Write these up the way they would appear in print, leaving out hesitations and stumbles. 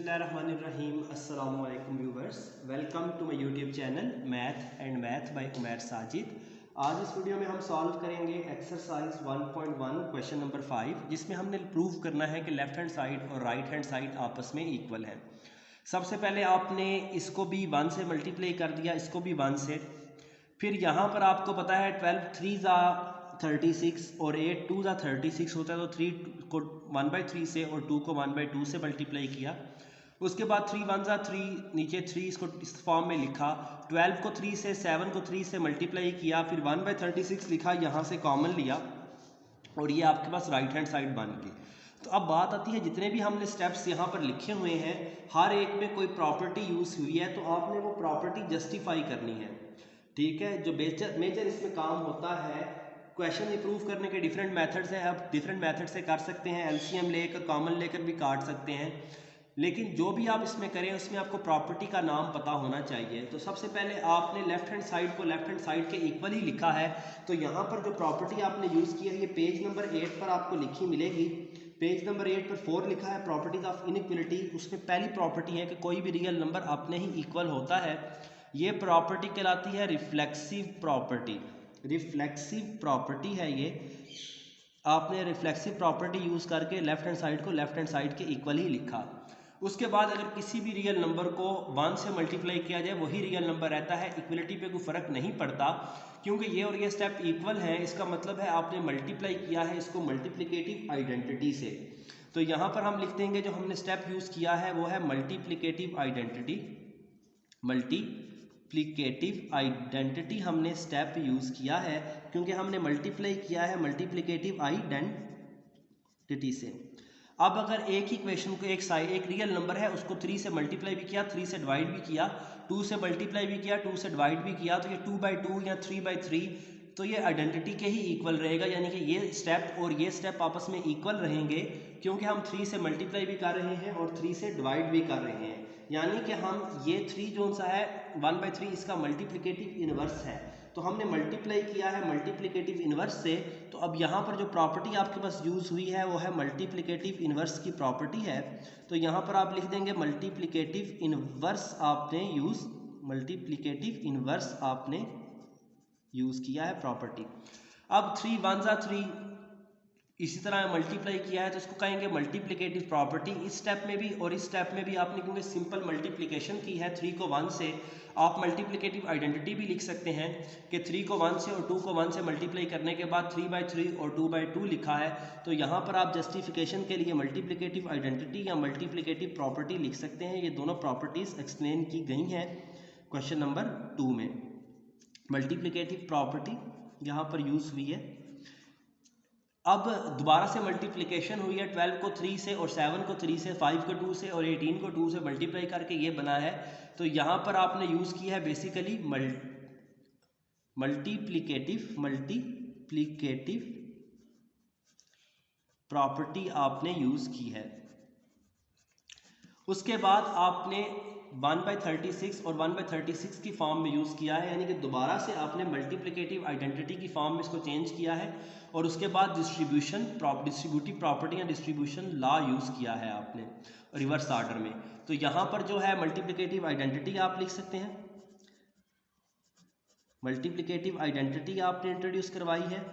बिस्मिल्लाहिर्रहमानिर्रहीम। अस्सलाम वालेकुम viewers, welcome to my YouTube channel math by Umair Sajid. आज इस वीडियो में हम सॉल्व करेंगे एक्सरसाइज 1.1 क्वेश्चन नंबर 5, जिसमें हमने प्रूव करना है कि लेफ़्ट हैंड साइड और राइट हैंड साइड आपस में इक्वल है। सबसे पहले आपने इसको भी 1 से मल्टीप्लाई कर दिया, इसको भी 1 से। फिर यहाँ पर आपको पता है 12 3 ज़ा 36 और 8 2 ज़ा 36 होता है, तो 3 को 1/3 से और 2 को 1/2 से मल्टीप्लाई किया। उसके बाद 3 1 ज़ा 3, नीचे 3 इसको इस फॉर्म में लिखा। 12 को 3 से, 7 को 3 से मल्टीप्लाई किया, फिर 1/36 लिखा, यहाँ से कॉमन लिया और ये आपके पास राइट हैंड साइड बन गई। तो अब बात आती है, जितने भी हमने स्टेप्स यहाँ पर लिखे हुए हैं, हर एक में कोई प्रॉपर्टी यूज़ हुई है, तो आपने वो प्रॉपर्टी जस्टिफाई करनी है। ठीक है, जो मेजर इसमें काम होता है, क्वेश्चन इंप्रूव करने के डिफरेंट मेथड्स हैं। आप डिफरेंट मेथड से कर सकते हैं, एलसीएम लेकर, कॉमन लेकर भी काट सकते हैं, लेकिन जो भी आप इसमें करें उसमें आपको प्रॉपर्टी का नाम पता होना चाहिए। तो सबसे पहले आपने लेफ्ट हैंड साइड को लेफ्ट हैंड साइड के इक्वल ही लिखा है। तो यहाँ पर जो प्रॉपर्टी आपने यूज़ की है, ये पेज नंबर 8 पर आपको लिखी मिलेगी। पेज नंबर 8 पर 4 लिखा है, प्रॉपर्टीज ऑफ इनइक्वलिटी। उसमें पहली प्रॉपर्टी है कि कोई भी रियल नंबर अपने ही इक्वल होता है। ये प्रॉपर्टी कहलाती है रिफ्लेक्सिव प्रॉपर्टी। रिफ्लेक्सिव प्रॉपर्टी है ये। आपने रिफ्लेक्सिव प्रॉपर्टी यूज़ करके लेफ्ट हैंड साइड को लेफ्ट हैंड साइड के इक्वल ही लिखा। उसके बाद अगर किसी भी रियल नंबर को 1 से मल्टीप्लाई किया जाए, वही रियल नंबर रहता है, इक्वलिटी पे कोई फ़र्क नहीं पड़ता, क्योंकि ये और ये स्टेप इक्वल है। इसका मतलब है आपने मल्टीप्लाई किया है इसको मल्टीप्लिकेटिव आइडेंटिटी से। तो यहाँ पर हम लिख देंगे, जो हमने स्टेप यूज़ किया है वो है मल्टीप्लिकेटिव आइडेंटिटी। मल्टीप्लिकेटिव आइडेंटिटी हमने स्टेप यूज़ किया है, क्योंकि हमने मल्टीप्लाई किया है मल्टीप्लिकेटिव आइडेंटिटी से। अब अगर एक ही क्वेश्चन को एक रियल नंबर है, उसको 3 से मल्टीप्लाई भी किया, 3 से डिवाइड भी किया, 2 से मल्टीप्लाई भी किया, 2 से डिवाइड भी किया, तो ये 2/2 या 3/3, तो ये आइडेंटिटी के ही इक्वल रहेगा। यानी कि ये स्टेप और ये स्टेप आपस में इक्वल रहेंगे, क्योंकि हम 3 से मल्टीप्लाई भी कर रहे हैं और 3 से डिवाइड भी कर रहे हैं। यानी कि हम ये 3 जो सा है 1/3, इसका मल्टीप्लिकेटिव इनवर्स है। तो हमने मल्टीप्लाई किया है मल्टीप्लिकेटिव इनवर्स से। तो अब यहाँ पर जो प्रॉपर्टी आपके पास यूज़ हुई है वो है मल्टीप्लिकेटिव इनवर्स की प्रॉपर्टी है। तो यहाँ पर आप लिख देंगे मल्टीप्लिकेटिव इनवर्स आपने यूज़ किया है प्रॉपर्टी। अब 3 1 ज़ा 3, इसी तरह मल्टीप्लाई किया है, तो इसको कहेंगे मल्टीप्लिकेटिव प्रॉपर्टी। इस स्टेप में भी और इस स्टेप में भी आपने क्योंकि सिंपल मल्टीप्लिकेशन की है 3 को 1 से, आप मल्टीप्लिकेटिव आइडेंटिटी भी लिख सकते हैं कि 3 को 1 से और 2 को 1 से मल्टीप्लाई करने के बाद 3/3 और 2/2 लिखा है। तो यहाँ पर आप जस्टिफिकेशन के लिए मल्टीप्लिकेटिव आइडेंटिटी या मल्टीप्लिकेटिव प्रॉपर्टी लिख सकते हैं। ये दोनों प्रॉपर्टीज़ एक्सप्लेन की गई हैं क्वेश्चन नंबर 2 में। मल्टीप्लिकेटिव प्रॉपर्टी यहाँ पर यूज़ हुई है। अब दोबारा से मल्टीप्लिकेशन हुई है, 12 को 3 से और 7 को 3 से, 5 को 2 से और 18 को 2 से मल्टीप्लाई करके ये बना है। तो यहाँ पर आपने यूज़ किया है बेसिकली मल्टीप्लिकेटिव प्रॉपर्टी आपने यूज़ की है। उसके बाद आपने 1/36 और 1/36 की फॉर्म में यूज़ किया है, यानी कि दोबारा से आपने मल्टीप्लिकेटिव आइडेंटिटी की फॉर्म में इसको चेंज किया है। और उसके बाद डिस्ट्रीब्यूटिव प्रॉपर्टी या डिस्ट्रीब्यूशन लॉ यूज़ किया है आपने रिवर्स ऑर्डर में। तो यहाँ पर जो है मल्टीप्लिकेटिव आइडेंटिटी आप लिख सकते हैं, मल्टीप्लिकेटिव आइडेंटिटी आपने इंट्रोड्यूस करवाई है।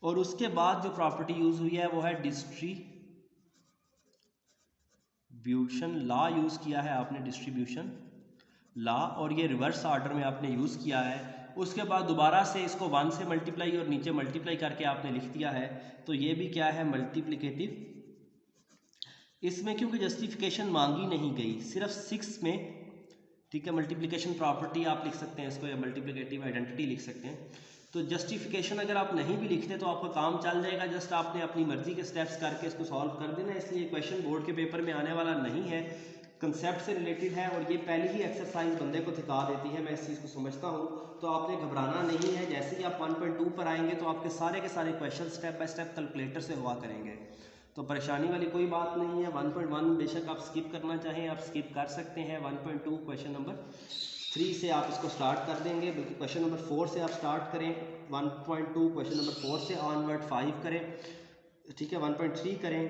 और उसके बाद जो प्रॉपर्टी यूज़ हुई है वो है डिस्ट्रीब्यूशन लॉ यूज़ किया है आपने, डिस्ट्रीब्यूशन लॉ, और ये रिवर्स ऑर्डर में आपने यूज़ किया है। उसके बाद दोबारा से इसको 1 से मल्टीप्लाई और नीचे मल्टीप्लाई करके आपने लिख दिया है। तो ये भी क्या है, मल्टीप्लिकेटिव। इसमें क्योंकि जस्टिफिकेशन मांगी नहीं गई, सिर्फ 6 में, ठीक है, मल्टीप्लिकेशन प्रॉपर्टी आप लिख सकते हैं इसको, या मल्टीप्लिकेटिव आइडेंटिटी लिख सकते हैं। तो जस्टिफिकेशन अगर आप नहीं भी लिखते तो आपका काम चल जाएगा, जस्ट आपने अपनी मर्जी के स्टेप्स करके इसको सॉल्व कर देना। इसलिए क्वेश्चन बोर्ड के पेपर में आने वाला नहीं है, कंसेप्ट से रिलेटेड है, और ये पहली ही एक्सरसाइज बंदे को थका देती है, मैं इस चीज़ को समझता हूँ। तो आपने घबराना नहीं है, जैसे ही आप 1.2 पर आएंगे तो आपके सारे के सारे question step by step calculator से हुआ करेंगे, तो परेशानी वाली कोई बात नहीं है। 1.1 बेशक आप स्किप करना चाहें आप स्किप कर सकते हैं। 1.2 क्वेश्चन नंबर 3 से आप इसको स्टार्ट कर देंगे, बल्कि क्वेश्चन नंबर 4 से आप स्टार्ट करें। 1.2 क्वेश्चन नंबर 4 से ऑनवर्ड 5 करें, ठीक है, 1.3 करें,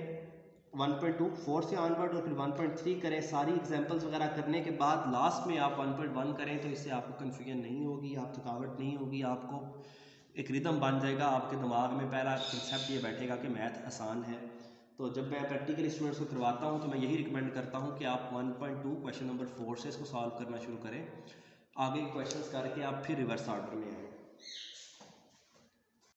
1.2 4 से ऑनवर्ड और फिर 1.3 करें। सारी एग्जांपल्स वगैरह करने के बाद लास्ट में आप 1.1 करें तो इससे आपको कन्फ्यूजन नहीं होगी, आप थकावट नहीं होगी, आपको एक रिदम बन जाएगा, आपके दिमाग में पहला कंसेप्ट ये बैठेगा कि मैथ आसान है। तो जब मैं प्रैक्टिकली स्टूडेंट्स को करवाता हूँ तो मैं यही रिकमेंड करता हूँ कि आप 1.2 क्वेश्चन नंबर 4 से इसको सॉल्व करना शुरू करें, आगे क्वेश्चंस करके आप फिर रिवर्स ऑर्डर में आएँ।